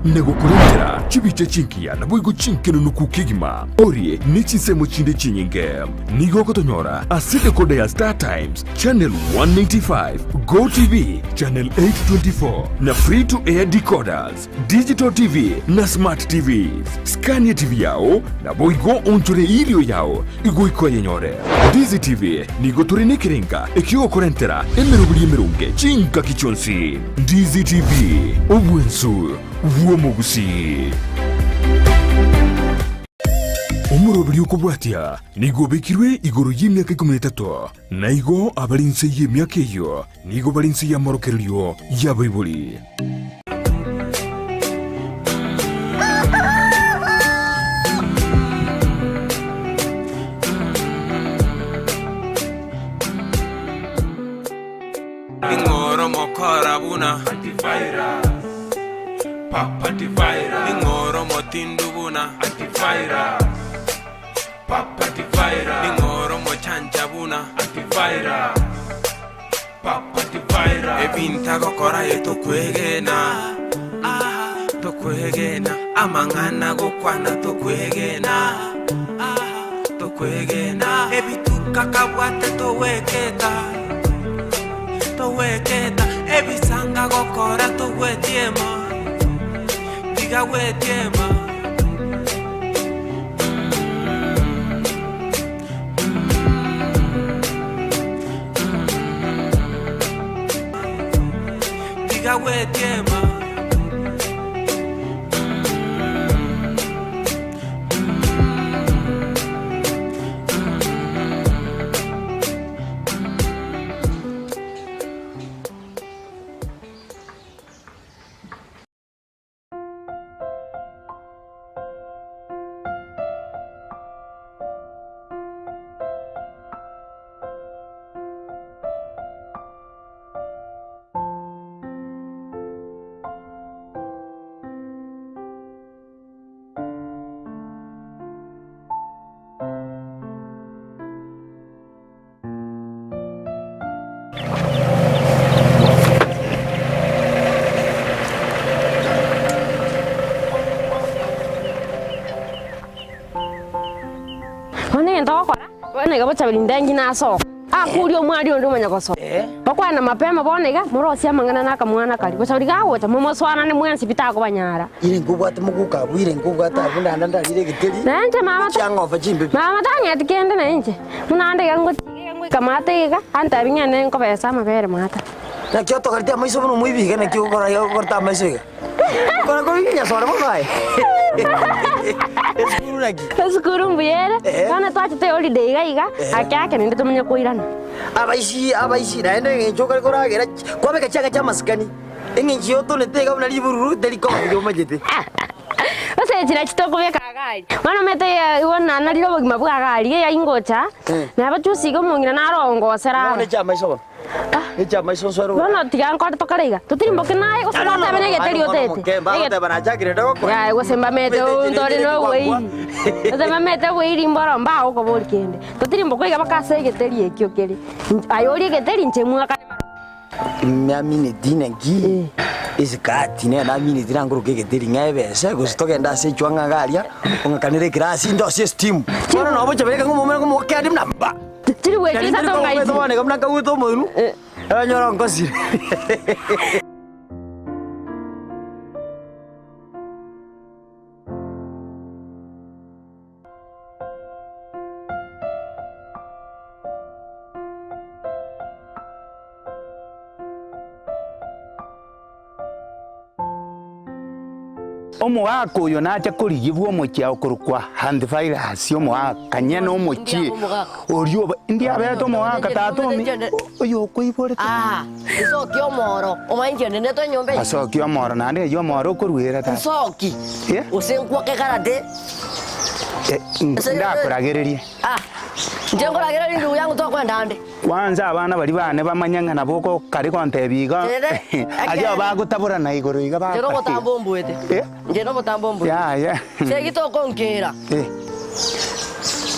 Negokurentera chibiche chinkia na boigo chinkeno nukukigima. Orie nichisemo chinde chinyinge. Nigo kotonyora aside kode ya Star Times Channel 195, Go TV Channel 824 na free to air decoders, Digital TV na Smart TVs. Scania TV yao na boigo onchore ilio yao igo iko yenyore. Dizi TV nigo turine kirenga ekio kurentera emerubuli emerunge chinka kichonsi. Dizi TV Obwensu Vuomogusi. Umurobiri ukubwatia nigo bekirwe igoro y'imyaka 13 na igo abalinse y'imyaka iyo nigo balinse ya morokeryo ya Bible. Ingoro mokora buna antivirus Papa antivirus Ingoro motindu buna antivirus Papa antivirus Ingoro mochanja buna antivirus Papa antivirus Ebinta gokora yeto kwegena tokwegena amangana gokwana tokwegena tokwegena ebituka kabwate toweketa ebisanga gokora towetiema diga wetiema diga wetiema Bonega bochabirindengi naso. Akuri omwari ondu manyagoso. Bakwana mapema bonega murosia mangana naka mwana kali. Bochabiriga gocha momoswana ne mwensi bitako banyara. Ire ngubwate muguka bwire ngubwate abunda ndandire giteri. Nanje mama cyangova chimbe. Mama tangeti kende nanje. Munande yangotige ngwikamate ga anta binyane nkobesa mabere mata. Na kyoto kartia maiso bono muibiga na kyo kora yo korta maiso ga. Kora ko binya sora mo kai. Eskuru lagi. Eskuru mbuyere. Kana twachite holiday gaiga akyake ninde tumenya kuirana. Abaisi na ende njoka koragera kwabe kachaga cha maskani. Engi yoto netega buna libururu deliko yo majete. Ose jira chitoko beka gari. Mwana mete wona na liro bogima bwa gari ya ingocha. Na abachusigo mungira na rongo sera. None cha maiso. Echa maiso soro. No tigan ko to karega. Tutimbo ke nae ko sala ta bene geteri otete. Ke ba te bana chakire ndo ko. Ya go semba mete undore no wei. Semba mete wei rimboro mbao ko borkende. Tutimbo ko iga bakase geteri ekyo keri. Ayori geteri nchemwa ka. Miamine dinengi. Isikati ne na mini diranguru ke geteri ngaebe se go stogenda se chwanga garia. Ongakanire grasi ndo system. Kono no bocha bereka ngomomera ko kadi mnamba. Tiri wedi sa to ngai. Tone ko mnaka uto moru. Nyoro ngosi. Omo wako yo nacha kurigibwo mochya okurukwa antivirus yo mo kanyene omochi orio ndia beto mo akatatomi oyo koibore soki omoro omainje nene to nyombe soki omoro nande yo moro kurwera ta soki usenkwa ke karate ndakuragererie njengo lagera ndu yangu to kwenda ande kwanza abana bari bane bamanyangana boko kari kontebiga aje bagutabura na igoro iga ba njero botambombuete njero botambombuete ya segito konkera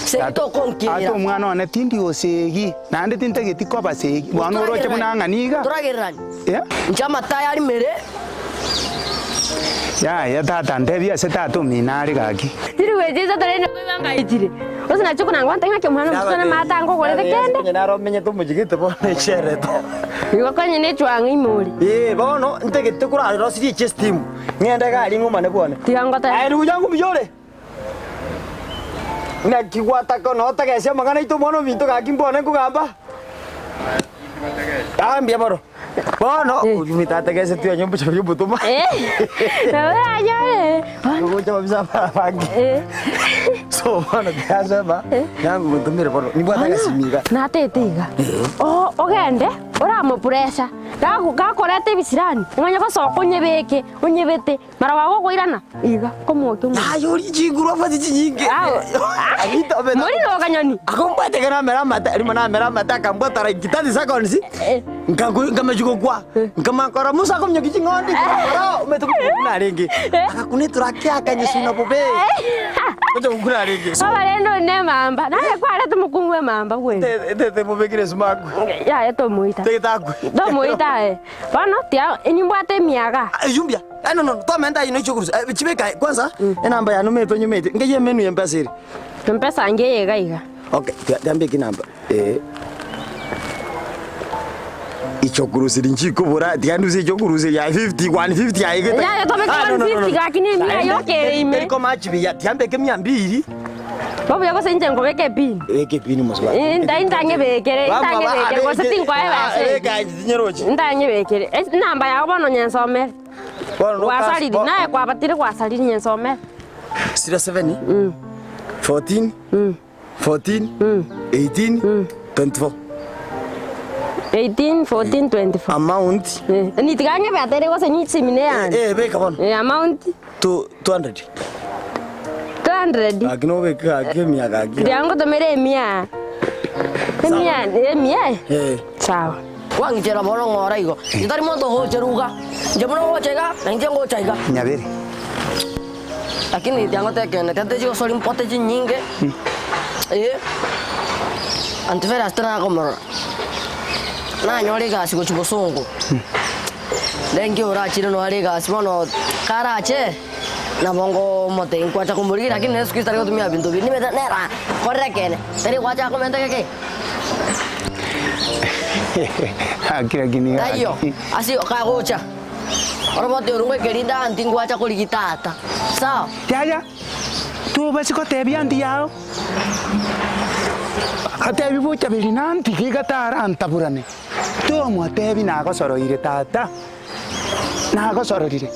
segito konkera ato mwana one tindi osegi nande tinte gitiko basegi bwana oroche munanganiga turagerani njama tayari mere Ya tata ndebia se tatu minari gaki. Tiri wejeza tarene kwanga itire. Osina chuku nangwa tenga ke mwana mutone mata ngo kole kende. Nyana menye to mujigite bone chere to. Iwa kanye ne chwanga imuri. Bono ntegete kura ro siri chest team. Ngende gali nguma ne bone. Tigangota. Ai ndugu yangu mjole. Na kiwata kono tagesha magana ito mono vinto gaki mbone kugamba. Ambia boro. Bono, umita tagesha tu nyombo chabu butuma. Na anyore. Ngo chama bisa pagi. So bono kaza ba. Yangu butumire boro. Ni bwana gasimiga. Na tetega. Ogende, ora mo pressure. Gakorete bisirani. Umanya ko soko nyebeke, unyebete. Mara wago koirana. Iga komo tumu. Yori jiguru afati jinge. Agita bena. Muri no ganyoni. Akompate kana mera mata, ri mana mera mata kambota ra kitani sakonsi. Ngamajuko kwa. Ngamakora musa ko mnyoki ngondi. Ora metu kuna rengi. Akakune turakia kanye suna pobe. Kojo kuna rengi. Abarendo ne mamba. Na kwale tumukungwe mamba we. Te pobe kire sumaku. Ya to muita. Te taku. Do muita Bana tia enyumbate miaga. Yumbia. No, to menda ino chukuru. Chibeka kwanza namba ya nume to nyumete. Ngeye menu ya mpesa iri. Mpesa ngeye gaiga. Okay, dambe kinamba. Ichokurusi nchikubura ndianduze ichokurusi ya 50 150 ya igete. Ya to beka 150 gakini mia yokere ime. Ko machi ya dambe ke 200. Bobo yako senje ngo beke pin. Beke pin muswa. Ndange bekere, ko sitin kwa ebe. Eka nyerochi. Ndange bekere. Namba ya bono nyensome. Wasali nae kwa batire kwa sali nyensome. 07 14 14 18 24 18 14 24 amount ni tigange batere ko senyi simine yan beka bono amount 200 200 agino beka gemia gagi yango to mere mia sawa Wangijera bono ngora igo. Itari moto ho cheruga. Jemuno ho chega, nanjengo chaiga. Nyabere. Lakini diango tekene, tete jigo solim pote nyinge. Antifera strana komoro. Na nyori gasi go chibosongo. Dengi ora chiro no ari gasi mono karache. Na bongo mote inkwacha kumuri lakini nesu kistari go tumia bintu bini meta nera. Korre kene. Teri kwacha komenta keke. Kira gini. Ayo, asih kagocha. Orang bote urungwe kerinda anting kwacha kuligitata. Sao? Ya. Tu basi ko tebi anti yao. Katebi bucha bilinanti kigatara antaburane. Tu mo tebi na ko soro ire tata. Na ko soro dire.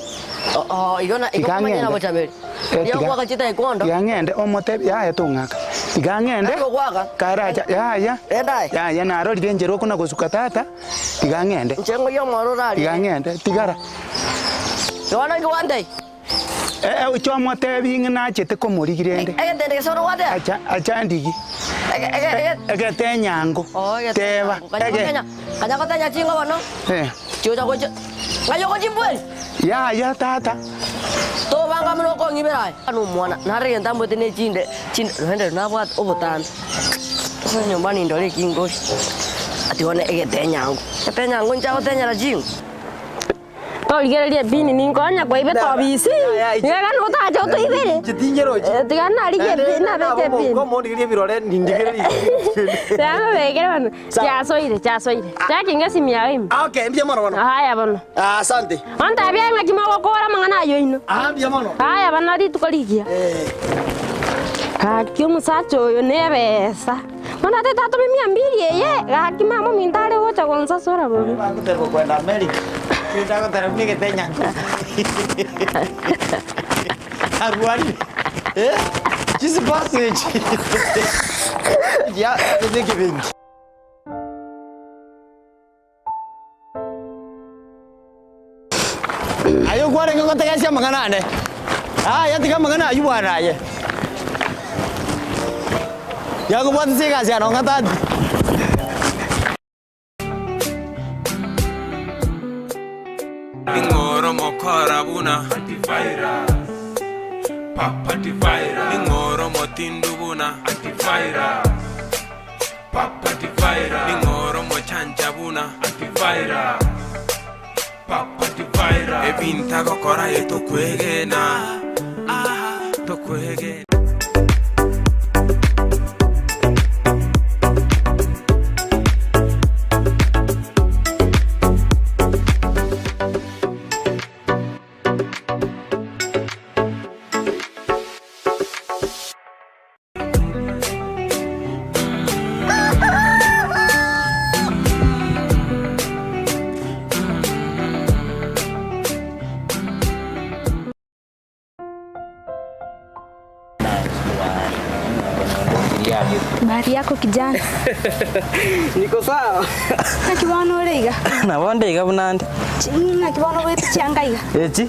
Igona manyana bocha beli. Dia kwa kacita ikondo. Yangende omotebi ya tungaka. Igangende. Karaja ya. Edai. Ya na ro dienjero kuna gosuka tata. Igangende. Nchengo yo moro rali. Igangende tigara. Jona ngwandai. Ucho motebi ngina chete ko muri girende. Tende soro wade. Acha ndigi. Ege tenyango. Teba. Kanya ko tanya chingo bono. Chuja ko. Ngayo ko chimbwe. Ya tata. To banga mno ko ngiberai. Anu mwana. Nare yenda mbote ne chinde. Hende na bwat obotan. So nyumbani ndole kingo. Ati one ege tenyango. Tenyango nchao tenya la jingo. To ligere bini ningonya kwa ibe to bisi. Ngega no ta jo to ibere. Chitinjero. Tigana lige bina beke bini. Ko mo ndigire birore nindigire. Tama begere bano. Chasoire. Chakinga simia im. Okay, mbia mono bono. Haya bano. Asante. Anta bia ngaki mago kora mangana yo ino. Mbia mono. Haya bano ri tukoligia. Kakyo musacho yo nebesa. Mana te tato mi 200 yeye. Gaki mama mintare wocha gonza sora bobi. Aku terko kwenda America. Kita ko terko mi ketenya. Aruari. Just passage. Ya, ini giving. Ayo gua dengan kota kasih mangana ane. Ya tiga mangana ayu buana aja. Ya gua buat sih kasih anong kata. Ingoro mokora buna antivirus. Antivirus. Ingoro motindu buna antivirus. Antivirus. Ingoro mochanja buna antivirus. Antivirus. antiviral ebinta gokora yetukwegena tukwegena. Bahari yako kijana. Niko sawa. Na kibono ureiga. Na bonde iga bunande. Na kibono wetu chiangaiga. Eti.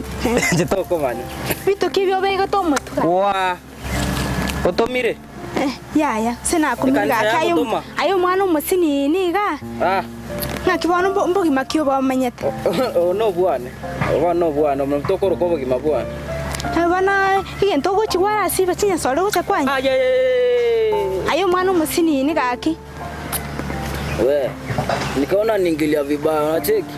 Jitoko mani. Bito kibyo beiga to mutuga. Wa. Otomire. Ya. Sina kumiga akayo. Ayo mwana umusini niga. Ah. Na kibono mbogi makio ba manyete. No bwana. No bwana, mtoko rokobo gimabwana. Bana igento go chiwara siba chinya solo go chakwanya. Ayo mwana umusini ni gaki. We. Nikaona ningilia vibaya unacheki.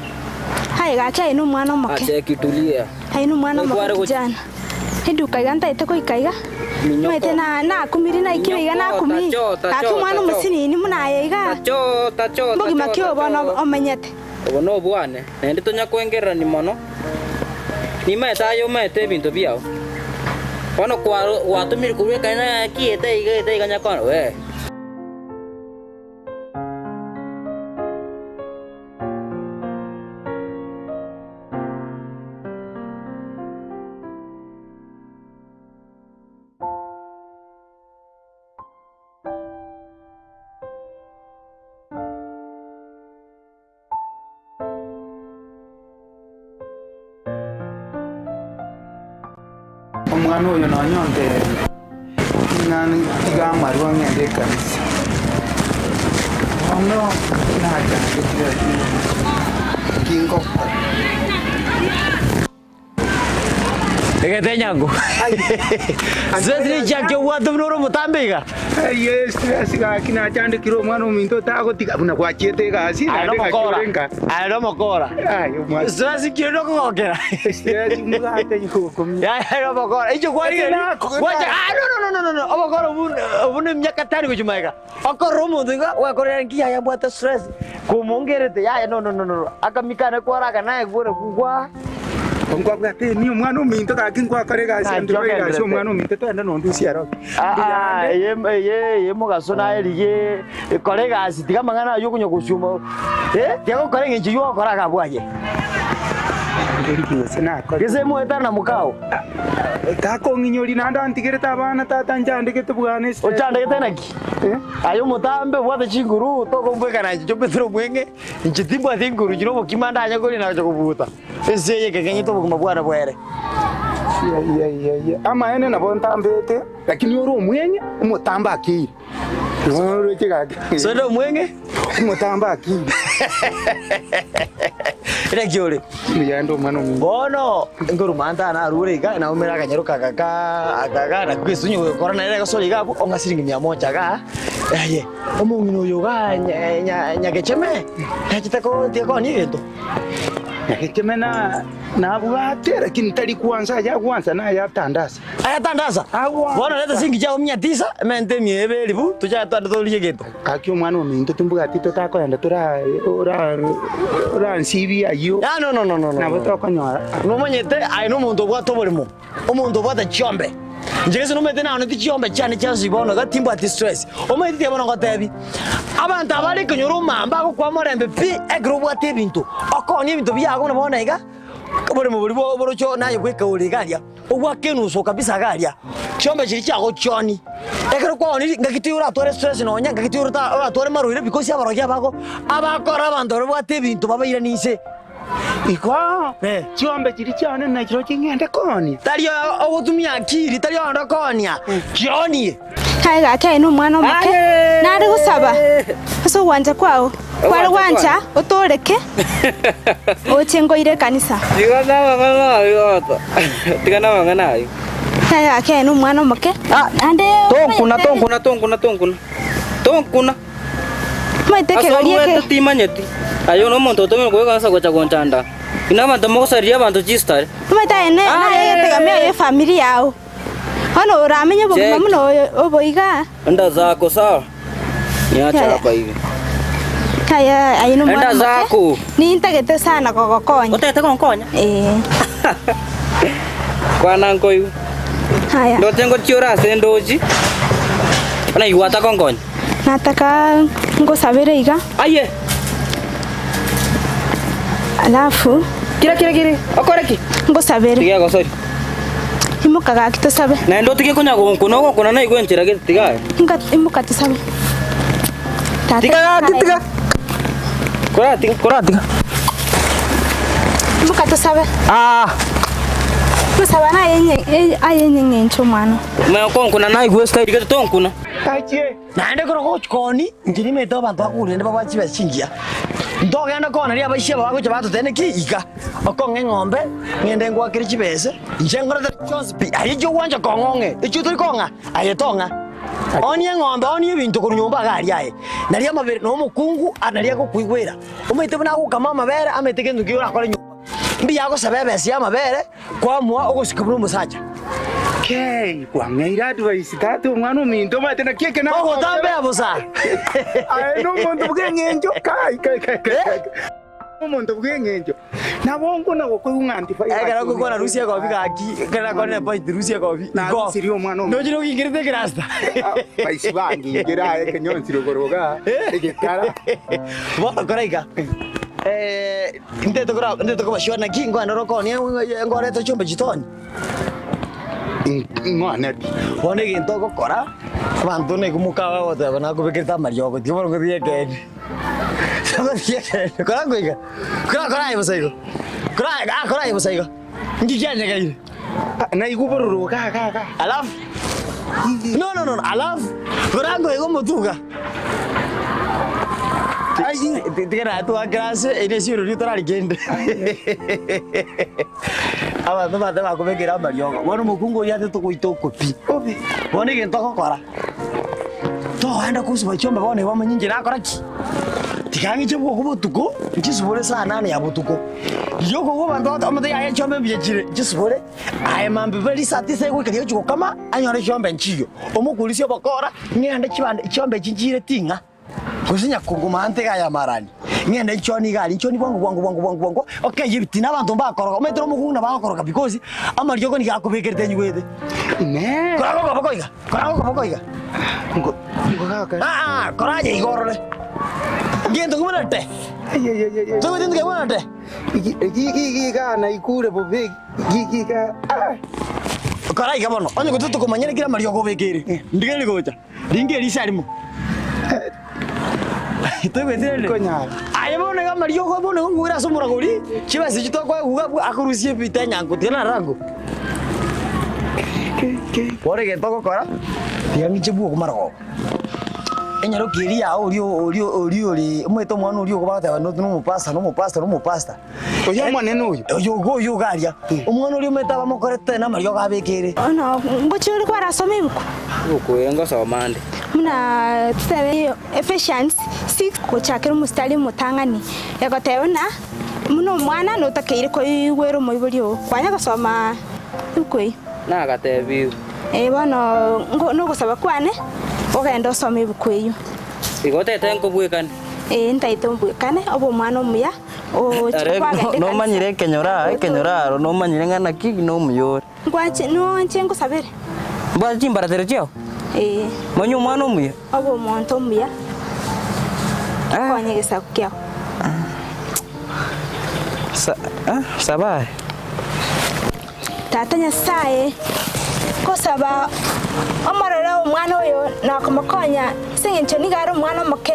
Hai gaki ayo mwana moke. Acheki tulia. Ayo mwana moke jana. Hindu kaiga ite ko ikaiga. Mwete na kumiri na ikiiga na kumi. Gaki mwana umusini ni muna yaiga. Tacho. Mbogi makio bana omenyete. No bwana. Nende tonya kwengera ni mono. Ni meta yo mete bintu biao. Kono kwa watumiri kuwe kana kiete iga nya kono we. Omwana oyo nonyondere ng'ani tiga amarwa ng'ende ekanisa ono nachandikire kingoka Egete nyangu. Zedri chake watu mnoro mutambiga. yes stress nachandikire omwana ominto tagotiga buna gwachete gasi Ano mokora. ayo mwana Stress kino kogokera. stress mugate nyukomi Ya mokora. Icho kwari. Wacha no. Omokora ubune myaka tani kuchumaiga. Okoro mundu nga wakorera ngiya ya bwata stress. Kumongerete ya no. Akamikana kwara naye gore kugwa. Ngwabwate ni omwana ominto kakingwa kare gasi ndwira omwana ominto twenda nondusia roki ye mugaso na eriye kore gasi tiga mangana yo kunyo kushuma tiago kore nginji yo kora kabwaje gese mu etana mukao tako nginyori nanda antigere tabana tata njandikete bwane ochandikete naki ayo mutambe bwate chinguru toko mbweka na cyo petro bwenge nchitimba thinguru jiro bokimanda anya kuri na cyo kubuta ese kekenye to bokuma bwana bwere ama ene na bontambete lakini oro omwenye umutamba akiri oro chigake so ndo mwenge umutamba akiri ira gyore yando mano mingi bono nguru manda na rure ga na umera kanyero kaka na kwisunyo gukora na ira gasori gabo onga siringi 100 ga ye omungino yoga nyagecheme yakitako tiako ni gento yakecheme na bwate lakini tali kuanza ya kwanza na ya tandasa bono leta singi jao 900 mente miebe libu tuja twanda toliye gento akyo mwana ominto tumbuga tito tako yanda tura nsibi ayo no na boto konyora no monyete ai no muntu bwato burimo omuntu bwata chombe njegese no mete na no tichombe cyane cyazi bono gatimba ati stress omete yabona ngotebi abantu abali konyoro mamba ko kwa morembe pi egro bwate bintu okoni bintu byago na bona iga kabore mu buribo borocho nayo kweka uligalia ogwakenuso kabisa galia chombe chiri cyago choni ekero kwa oni ngakitiyura tore stress no nya ngakitiyura ta tore maruire because abarogia bago abakora abantu bwate bintu babaira nise Iko chombe chiri cyane na kiro kingende koni taliyo ogutumia akiri taliyo ndokonia kioni Hai gake no mwana omuke nari gusaba aso wanja kwao kwari wanja utoreke ochengoire kanisa tigana wangana ayo Hai gake no mwana omuke ande tonkuna maite kegorie ke timanyeti ayo no muntu tumwe kwa kanisa kwa chagonchanda Ina bantu mugucaria bantu chistar. Umeta ene na yetegamia ye family yao. Ono uramenye buguma muno oboiga. Enda zako sawa. Niacha hapa hivi. Kaya ayino mwana. Enda zako. Ni intagete sana kokokonya. Utete konkonya? Kwana nkoyu. Haya. Ndo tengo chiora sendoji. Ana yuata konkonya. Nataka ngosabere iga. Aye. Alafu Kira. Okoreki. ngosabere. Tiga go sorry. Imukaga kitosabe. Na ndo tige kunya kuno kuna na igwenchira gete tiga. Imuka tosabe. Tiga. Kora tiga. Imuka tosabe. Kusaba na ayenye ngencho mwana. Me kuna na igwesta dige tonkuna. Aje. Naende koro koni ngiri meto bantu akuri ndi baba chiba chingia. Ndogenda kona ria baishia baba ko bato tene ki iga. Okonge ngombe ngende ngwa kiri chibese. Njengora the Jones bi ayijo wanja kongonge. Ichu turi konga ayetonga. Oni ngombe oni bintu ku nyumba gari aye. Naria mabere no mukungu anaria ko kuigwira. Umete bana ko kama mabere amete kendu ki ora kore nyumba. Mbi yako sabebe sia mabere kwa mwa ugusikaburu musaja. Okay, kwamira advice tatu mwana minto mate na keke na Ogo tambe abusa. Ai no muntu bwengenjo kai. No muntu bwengenjo. Na bongo na ko unganti fa. Kana ko kona Rusia ko bika aki kana kona point Rusia ko bi. Na sirio mwana. No jino kingirite kirasta. Paisi bangi ngira kenyon siro goroga. Eketara. Bo koraiga. Ndeto ko bashwana kingo anaroko ni ngore to chombe jitoni. Ngwana. Bone ginto ko kora. Bantu ne kumukawa wote bana ko bekirta mario ko tibor ko die ke. Sama die ke. Kora ko iga. Kora ayo saigo. Kora ayo saigo. Ngijanya kai. Na iguburu ka. Alaf. No. Alaf. Kora ko igo mutuga. Ai, tigera tu akrase ene siro ni tora ligende. Aba ndo bata ba ko bekira mario. Wono mukungu yate to kuito kopi. Obi. Bone ke to kora. To anda kusuba chomba bone wa manyinje na kora ki. Tikangi chebo ko botuko, ngisubore sana ne ya botuko. Yoko go bando amade ya chombe bijire. Ngisubore. Ai mambe very satisfied ko kariyo chuko kama anyore chombe nchiyo. Omukulisi obakora ngende chibande chombe chinjire tinga. Kusinya kunguma antega ya marani. Ngende choni gali choni bwangu. Okay, yibiti nabantu bakoroka. Metro mukungu na bakoroka because amaryo ko ni gakubekerete nyugwete. Ne. Kora ko bakoiga. Ngo kaka. Koraje igorole. Ngendo ngumunate. Tuwe tindu ngumunate. Iki na ikure bobe. Iki ka. Koraiga bono. Onye kututu kumanyene kira maryo ko bekere. Ndigere gocha. Ndingeri sarimo. Tuwe tindu Konya. Ayabone ga maryo ko bone ngura somura gori. Chibasi chito kwa guga akurusie bitanya ngutina rango. Pore que toko kora. Tiangi chibu kumaro. Enyaro kiria ori mweto mwana ori okubata no mupasta. Oyo mwana uyu. Oyo garia. Omwana ori metaba mokorete na maryo gabekere. Ono ngochuri kwa rasome ibuku. Ukuyenga somande. Muna tutabe Ephesians 6 kuchakira mustari mutangani. Yakotebona muno mwana no takeire ko igwero moiburio. Kwanya gusoma ukoi. Na gatebi. Bono no gusaba kwane ogenda osoma ibuku iyo. Igotete nkobwekane. Ntaito mbwekane obo mwana omuya o chikwaga no manyire kenyora no manyire ngana ki no muyore. Ngwache no nchengo sabere. Mbwa chimbara terechio. Manyu mwana omuya. Obo monto omuya. Kwanye gesa kukyao. Sabai. Tata Nyasaye kosaba amarara omwana oyo nakomakonya singincho nigaro omwana moke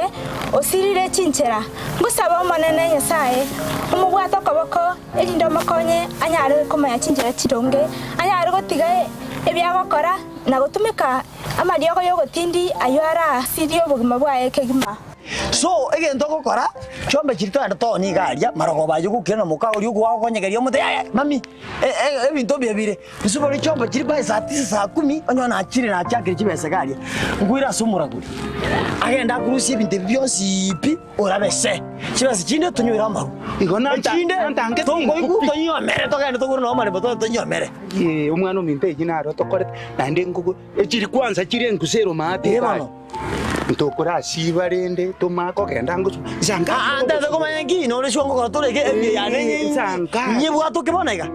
osirire chinchera ngusaba omanene Nyasaye omubwato koboko erindo makonye anyare komanya chinchera chironge anyare gotiga ebyagokora na gutumika amariogo yogotindi ayara sirio bugima bwaye kegima So egento gukora chombe chirito ando toni garia marogo baje gukena muka uri ugo konyegeria mute mami ebinto bibire nsubore chombe chiri ba saa 9 saa 10 onyona achire na achakire chibese garia ngwira sumura guri agenda kurusi ebinto byonsi ipi orabese chibese chinde tunywira maru igona chinde ntange tongo igutonyo mere togende toguru no mare boto tonyo mere umwana ominto ejinaro tokorete nande ngugo echiri kwanza chiri engusero mate bano ntokora siba rende tomako kenda ngusu zanga anda komanya ngino ore shongo ko toreke yane zanga nyibwa to kebonega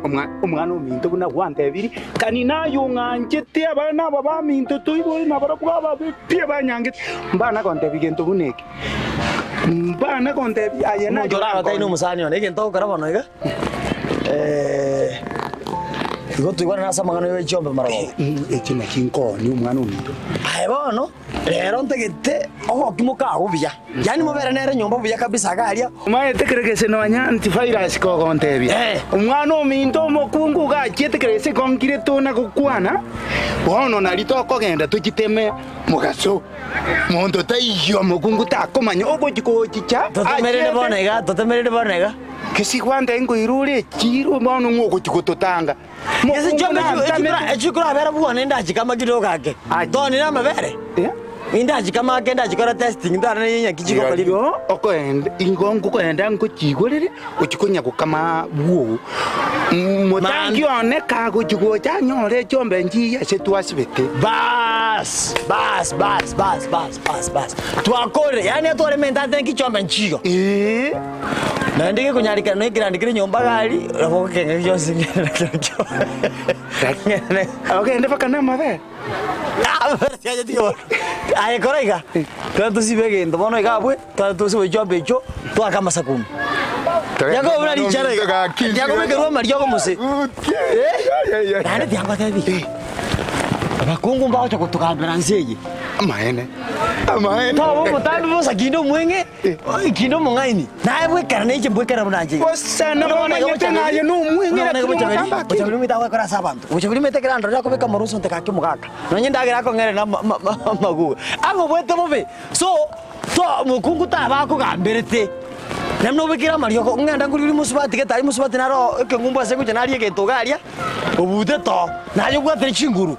umwana ominto kuna gwante ebiri kanina yungangete abana baba minto tuibori mabara baba pie banyangete mbana konte bigento buneke mbana konte ayena jora ta ino musani one gento kara bonoga Igo tuigwana nasa magano yo chombe marago. Echina kinko ni umwana ominto. Ai bono rero ntegete oho kimuka ubya. Yani mubere nere nyomba ubya kabisa garia. Mae tekerese no anya antivirus ko kontebi. Umwana ominto mokungu ga chetekerese konkire tona kukwana. Bono narito kogenda tukiteme mugaso. Mondo taiyo mokungu takomanya ogochiko chicha. Totemerere bonega. Kesi kwanda ingo irure chiro bono ngoko chikototanga. Yesi chombe echukura bera buone ndachi kama kidogo kake. Doni na mabere. Indachi kama kenda chikora testing ndana nyenya kichiko kali. Okoenda ingongo koenda ngo chigorere uchikonya kukama buo. Motangi one kago chigo chanyore chombe njiya setwasibete. Bas. Tuakore yani atore menta tenki chombe nchigo. Nandike kunyarika no ikirandikire nyomba gali rako kenga cyose ngero. Okay ndeva kana mabe. Siaje tío. Ay korega. Tanto si bege ndo bono igabwe, tanto si wejobe cho, to akama sakumi. Yago una richara. Yago me kero mario como se. Dale tiango tebi. Abakungu mbao cho kutukambira nseye. Amaene. Tawo mutambi bosa kindo mwenge. Kindo mongaini. Na bwe karane je bwe karana nanje. Bosa na bona nyete naye no mwenge na kumutamba. Bochabili mitawa kora sabantu. Bochabili mete kirando yako beka maruso ntekake mugaka. Nonye ndagira ko ngere na magu. Abo bwete bobe. So to mukungu tabako gamberete. Namno bekira mario ko nganda nguri musubati ketari musubati naro kengumba se kuchenari ke togaria. Obude to. Nayo gwatire chinguru.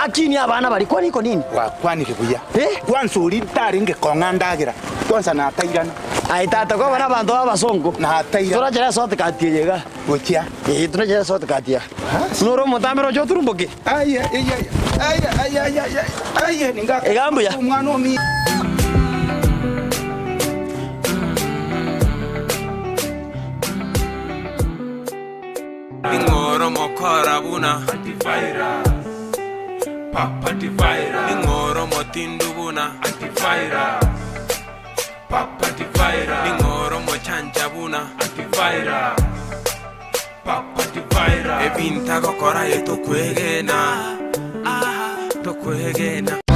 Akini abana bari kwani ko nini? Wakwanike buya. Kwanza uri taringe kongandagira. Kwanza na tairana. Ai tata ko bana bantu abasongo. Na tairana. Tora jera sote katiega. Gochia. Tuna jera sote katia. Noro mutamero jo turumboke. Ay ninga. Egambo ya. Umwana omi. Ingoro mokora buna antivirus. Papa antivirus. Ingoro motindu buna antivirus. Papa antivirus. Ingoro mochanja buna antivirus. Papa antivirus. Ebinta gokora yeto kwegena. Aha, to kwegena.